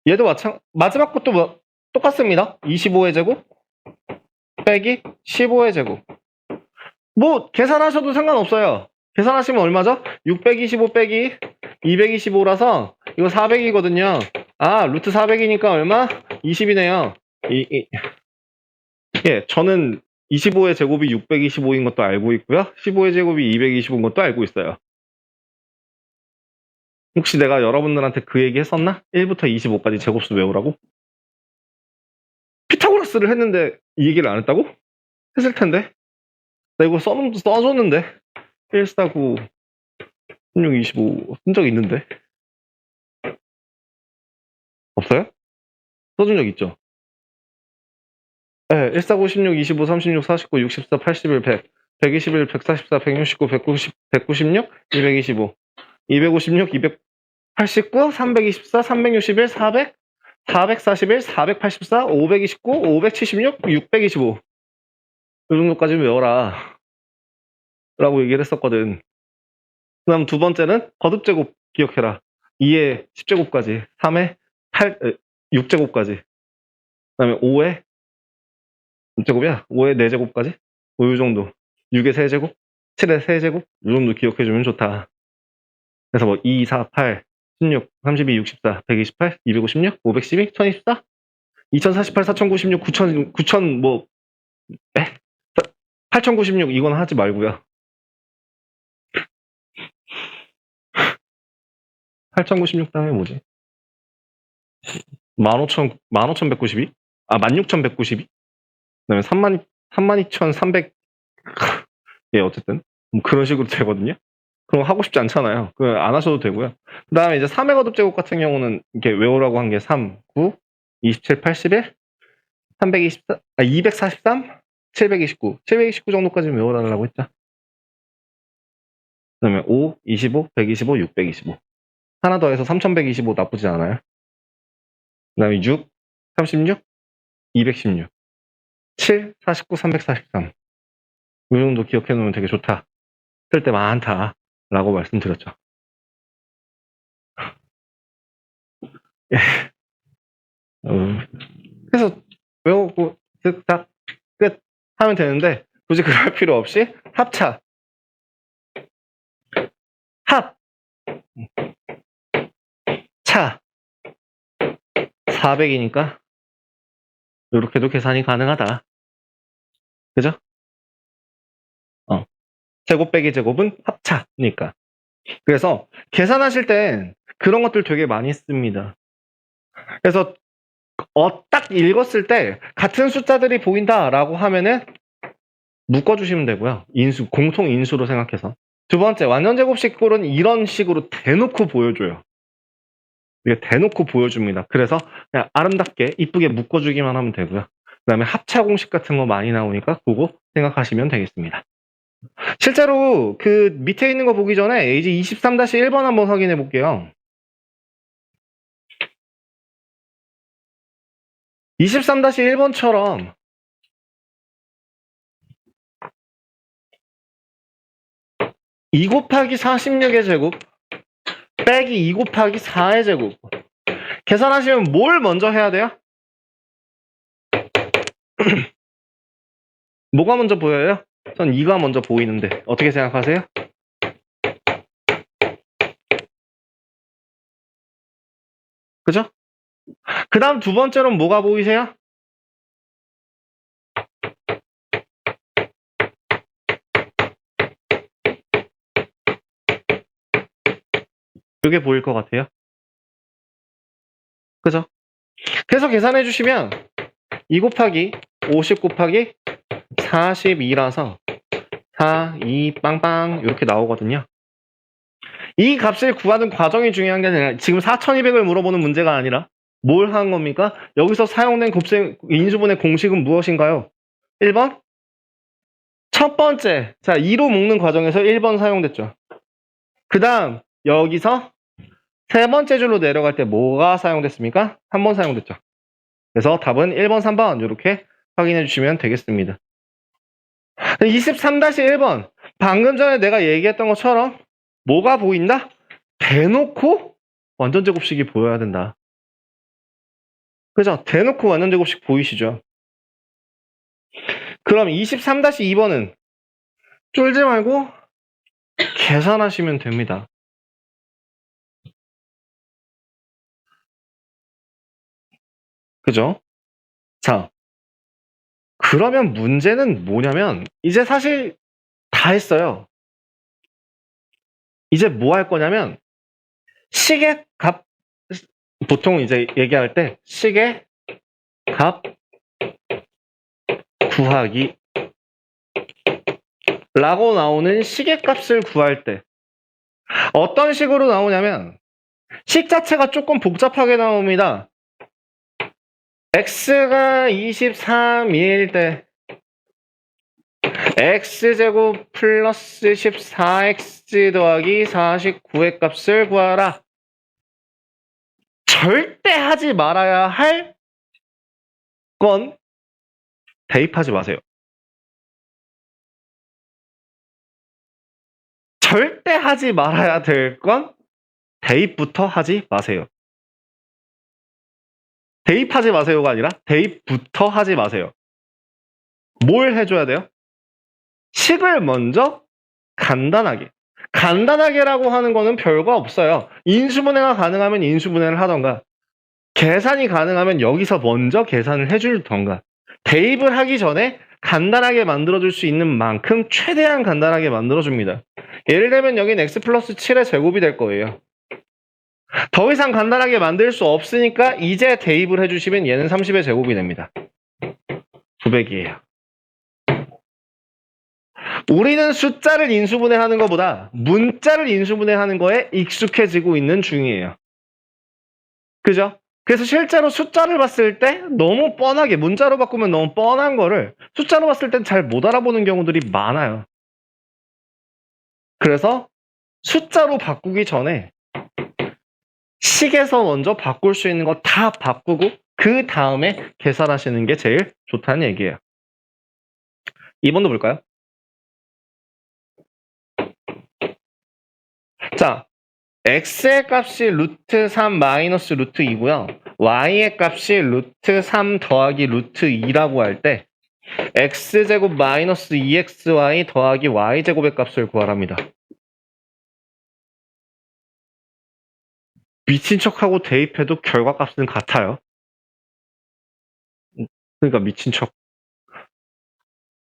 얘도 마지막 것도 똑같습니다. 25의 제곱 빼기 15의 제곱. 뭐 계산하셔도 상관없어요. 계산하시면 얼마죠? 625 빼기 225라서 이거 400이거든요. 루트 400이니까 얼마? 20이네요. 예, 저는 25의 제곱이 625인 것도 알고 있고요. 15의 제곱이 225인 것도 알고 있어요. 혹시 내가 여러분들한테 그 얘기 했었나? 1부터 25까지 제곱수 외우라고? 피타고라스를 했는데 이 얘기를 안 했다고? 했을 텐데. 나 이거 써줬는데. 1, 4, 9, 16, 25 쓴 적 있는데. 없어요? 써준 적 있죠? 네, 1, 4, 9, 16, 25, 36, 49, 64, 81, 100, 121, 144, 169, 190, 196, 225, 256, 289, 324, 361, 400, 441, 484, 529, 576, 625. 이 정도까지 외워라. 라고 얘기를 했었거든. 그 다음 두 번째는 거듭제곱 기억해라. 2의 10제곱까지, 3의 6제곱까지, 그 다음에 5의 몇 제곱이야? 5의 4제곱까지? 이 정도. 6의 3제곱, 7의 3제곱, 이 정도 기억해주면 좋다. 그래서 뭐 2, 4, 8, 16, 32, 64, 128, 256, 512, 1024, 2048, 4096, 9000 뭐 8096 이건 하지 말고요. 8096 다음에 뭐지? 15,192? 아, 16,192? 그다음에 32,300. 예, 어쨌든 뭐 그런 식으로 되거든요. 그럼 하고 싶지 않잖아요. 안 하셔도 되고요. 그다음에 이제 3의 거듭제곱 같은 경우는 이렇게 외우라고 한 게 3, 9, 27, 81, 324, 243, 729, 729 정도까지는 외우라고 했죠. 그다음에 5, 25, 125, 625. 하나 더 해서 3125 나쁘지 않아요. 그다음에 6, 36, 216, 7, 49, 343. 이 정도 기억해 놓으면 되게 좋다. 쓸 때 많다. 라고 말씀드렸죠. 예. 그래서 외우고 쓱딱 끝 하면 되는데 굳이 그럴 필요 없이 합차 합 차 400이니까 이렇게도 계산이 가능하다. 그죠? 제곱 빼기 제곱은 합차니까. 그래서 계산하실 땐 그런 것들 되게 많이 씁니다. 그래서 딱 읽었을 때 같은 숫자들이 보인다라고 하면은 묶어주시면 되고요. 공통 인수로 생각해서. 두 번째, 완전 제곱식꼴은 이런 식으로 대놓고 보여줘요. 이게 대놓고 보여줍니다. 그래서 그냥 아름답게 이쁘게 묶어주기만 하면 되고요. 그 다음에 합차 공식 같은 거 많이 나오니까 그거 생각하시면 되겠습니다. 실제로 그 밑에 있는 거 보기 전에 AG 23-1번 한번 확인해 볼게요. 23-1번처럼 2 곱하기 46의 제곱 빼기 2 곱하기 4의 제곱 계산하시면 뭘 먼저 해야 돼요? 뭐가 먼저 보여요? 전 2가 먼저 보이는데 어떻게 생각하세요? 그죠? 그 다음 두 번째로는 뭐가 보이세요? 이게 보일 것 같아요. 그죠? 그래서 계산해 주시면 2 곱하기 50 곱하기 42라서 4, 2, 빵빵 이렇게 나오거든요. 이 값을 구하는 과정이 중요한 게 아니라 지금 4200을 물어보는 문제가 아니라 뭘 하는 겁니까? 여기서 사용된 인수분해 공식은 무엇인가요? 1번? 첫 번째, 자 2로 묶는 과정에서 1번 사용됐죠. 그 다음 여기서 세 번째 줄로 내려갈 때 뭐가 사용됐습니까? 3번 사용됐죠. 그래서 답은 1번, 3번 이렇게 확인해 주시면 되겠습니다. 23-1번 방금 전에 내가 얘기했던 것처럼 뭐가 보인다? 대놓고 완전 제곱식이 보여야 된다. 그죠? 대놓고 완전 제곱식 보이시죠? 그럼 23-2번은 쫄지 말고 계산하시면 됩니다. 그죠? 자, 그러면 문제는 뭐냐면 이제 사실 다 했어요. 이제 뭐 할 거냐면 식의 값 보통 이제 얘기할 때 식의 값 구하기 라고 나오는 식의 값을 구할 때 어떤 식으로 나오냐면 식 자체가 조금 복잡하게 나옵니다. x가 23일 때 x제곱 플러스 14x 더하기 49의 값을 구하라. 절대 하지 말아야 할 건 대입하지 마세요. 절대 하지 말아야 될 건 대입부터 하지 마세요. 대입하지 마세요가 아니라 대입부터 하지 마세요. 뭘 해줘야 돼요? 식을 먼저 간단하게라고 하는 거는 별거 없어요. 인수분해가 가능하면 인수분해를 하던가 계산이 가능하면 여기서 먼저 계산을 해줄던가 대입을 하기 전에 간단하게 만들어줄 수 있는 만큼 최대한 간단하게 만들어줍니다. 예를 들면 여긴 x 플러스 7의 제곱이 될 거예요. 더 이상 간단하게 만들 수 없으니까 이제 대입을 해주시면 얘는 30의 제곱이 됩니다. 900이에요. 우리는 숫자를 인수분해하는 것보다 문자를 인수분해하는 거에 익숙해지고 있는 중이에요. 그죠? 그래서 실제로 숫자를 봤을 때 너무 뻔하게 문자로 바꾸면 너무 뻔한 거를 숫자로 봤을 땐 잘 못 알아보는 경우들이 많아요. 그래서 숫자로 바꾸기 전에 식에서 먼저 바꿀 수 있는 거 다 바꾸고 그 다음에 계산하시는 게 제일 좋다는 얘기예요. 2번도 볼까요? 자, x의 값이 루트 3 마이너스 루트 2고요. y의 값이 루트 3 더하기 루트 2라고 할 때 x제곱 마이너스 2xy 더하기 y제곱의 값을 구하랍니다. 미친 척하고 대입해도 결과값은 같아요. 그러니까 미친 척.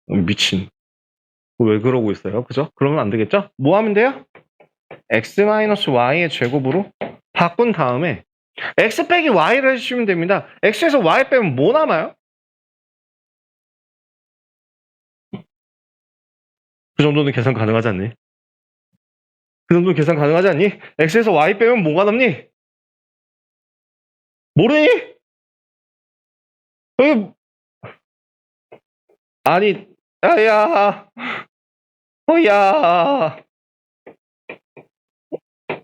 미친. 왜 그러고 있어요? 그죠? 그러면 안 되겠죠? 뭐 하면 돼요? x-y의 제곱으로 바꾼 다음에 x 빼기 y를 해주시면 됩니다. x에서 y 빼면 뭐 남아요? 그 정도는 계산 가능하지 않니? 그 정도는 계산 가능하지 않니? x에서 y 빼면 뭐가 남니? 모르니? 여기 아니 야야 야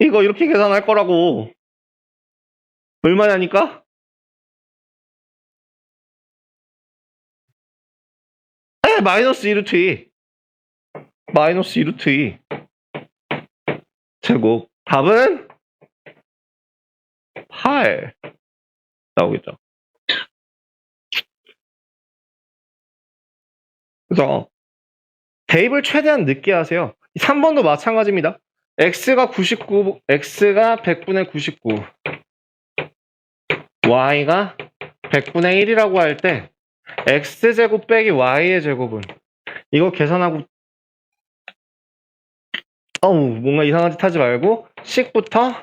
이거 이렇게 계산할 거라고. 얼마냐니까? 마이너스 2루트 2 마이너스 2루트 2 제곱 답은 8 나오겠죠. 그죠? 대입을 최대한 늦게 하세요. 3번도 마찬가지입니다. x가 99, x가 100분의 99, y가 100분의 1이라고 할 때 x제곱 빼기 y의 제곱은 이거 계산하고 뭔가 이상한 짓 하지 말고 식부터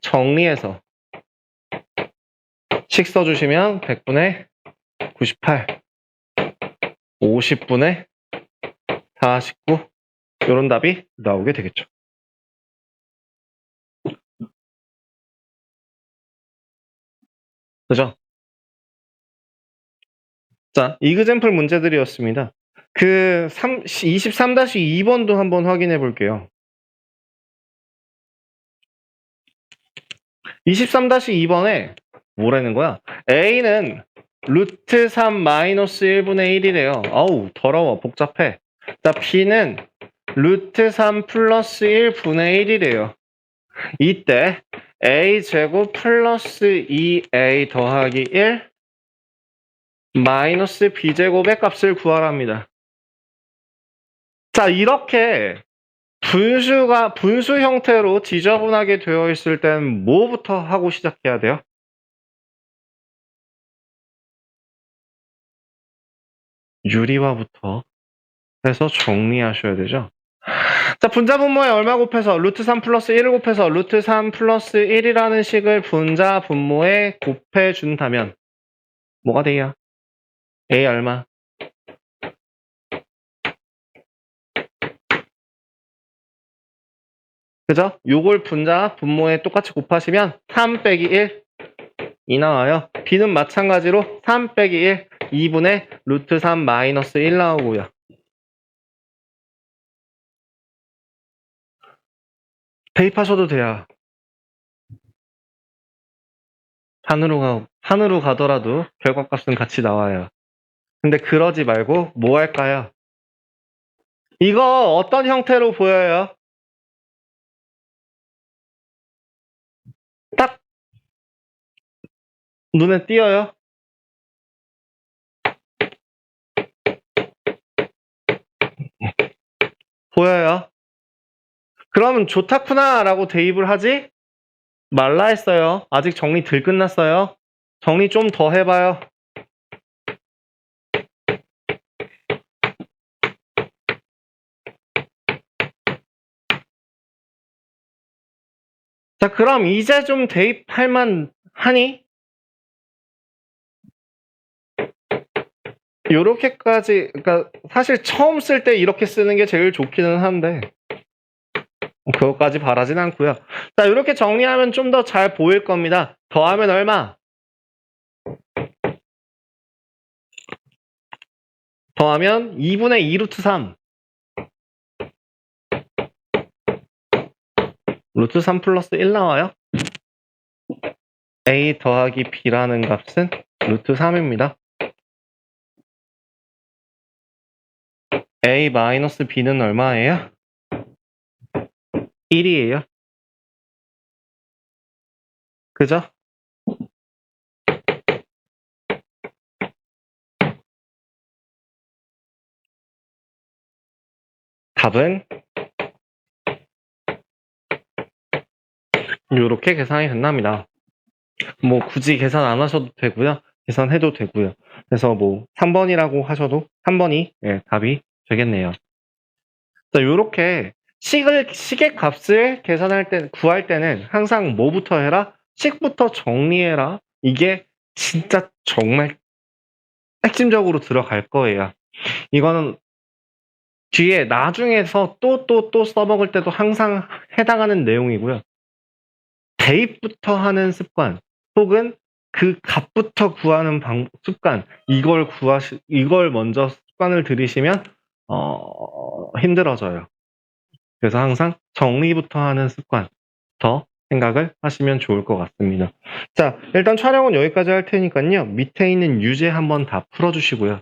정리해서 식 써주시면 100분의 98, 50분의 49 이런 답이 나오게 되겠죠. 그죠? 자, 이그젠플 문제들이었습니다. 그 23-2번도 한번 확인해 볼게요. 23-2번에 뭐라는 거야? A는 루트 3 마이너스 1분의 1이래요. 아우 더러워 복잡해. 자, B는 루트 3 플러스 1분의 1이래요. 이때 A제곱 플러스 2A 더하기 1 마이너스 B제곱의 값을 구하랍니다. 자, 이렇게 분수 형태로 지저분하게 되어 있을 땐 뭐부터 하고 시작해야 돼요? 유리화부터 해서 정리하셔야 되죠. 자, 분자 분모에 얼마 곱해서 루트 3 플러스 1을 곱해서 루트 3 플러스 1이라는 식을 분자 분모에 곱해준다면 뭐가 돼요? A 얼마? 그죠? 요걸 분자 분모에 똑같이 곱하시면 3 빼기 1 이 나와요. B는 마찬가지로 3 빼기 1 2분의 루트 3 마이너스 1 나오고요. 대입하셔도 돼요. 산으로 가더라도 결과값은 같이 나와요. 근데 그러지 말고 뭐 할까요? 이거 어떤 형태로 보여요? 딱 눈에 띄어요? 보여요? 그러면 좋다구나 라고 대입을 하지 말라 했어요. 아직 정리 덜 끝났어요. 정리 좀 더 해봐요. 자, 그럼 이제 좀 대입할 만 하니? 요렇게까지, 그러니까 사실 처음 쓸 때 이렇게 쓰는 게 제일 좋기는 한데, 그것까지 바라진 않고요. 자, 이렇게 정리하면 좀 더 잘 보일 겁니다. 더하면 얼마? 더하면 2분의 2 루트 3. 루트 3 플러스 1 나와요. a 더하기 b라는 값은 루트 3입니다. a 마이너스 b는 얼마예요? 1이에요. 그죠? 답은 이렇게 계산이 된답니다. 뭐 굳이 계산 안 하셔도 되고요. 계산해도 되고요. 그래서 뭐 3번이라고 하셔도 3번이 답이 되겠네요. 자, 요렇게 식의 값을 계산할 때, 구할 때는 항상 뭐부터 해라? 식부터 정리해라. 이게 진짜 정말 핵심적으로 들어갈 거예요. 이거는 뒤에 나중에서 또 써먹을 때도 항상 해당하는 내용이고요. 대입부터 하는 습관 혹은 그 값부터 구하는 습관 이걸 먼저 습관을 들이시면 힘들어져요. 그래서 항상 정리부터 하는 습관부터 생각을 하시면 좋을 것 같습니다. 자, 일단 촬영은 여기까지 할 테니까요. 밑에 있는 유제 한번 다 풀어주시고요.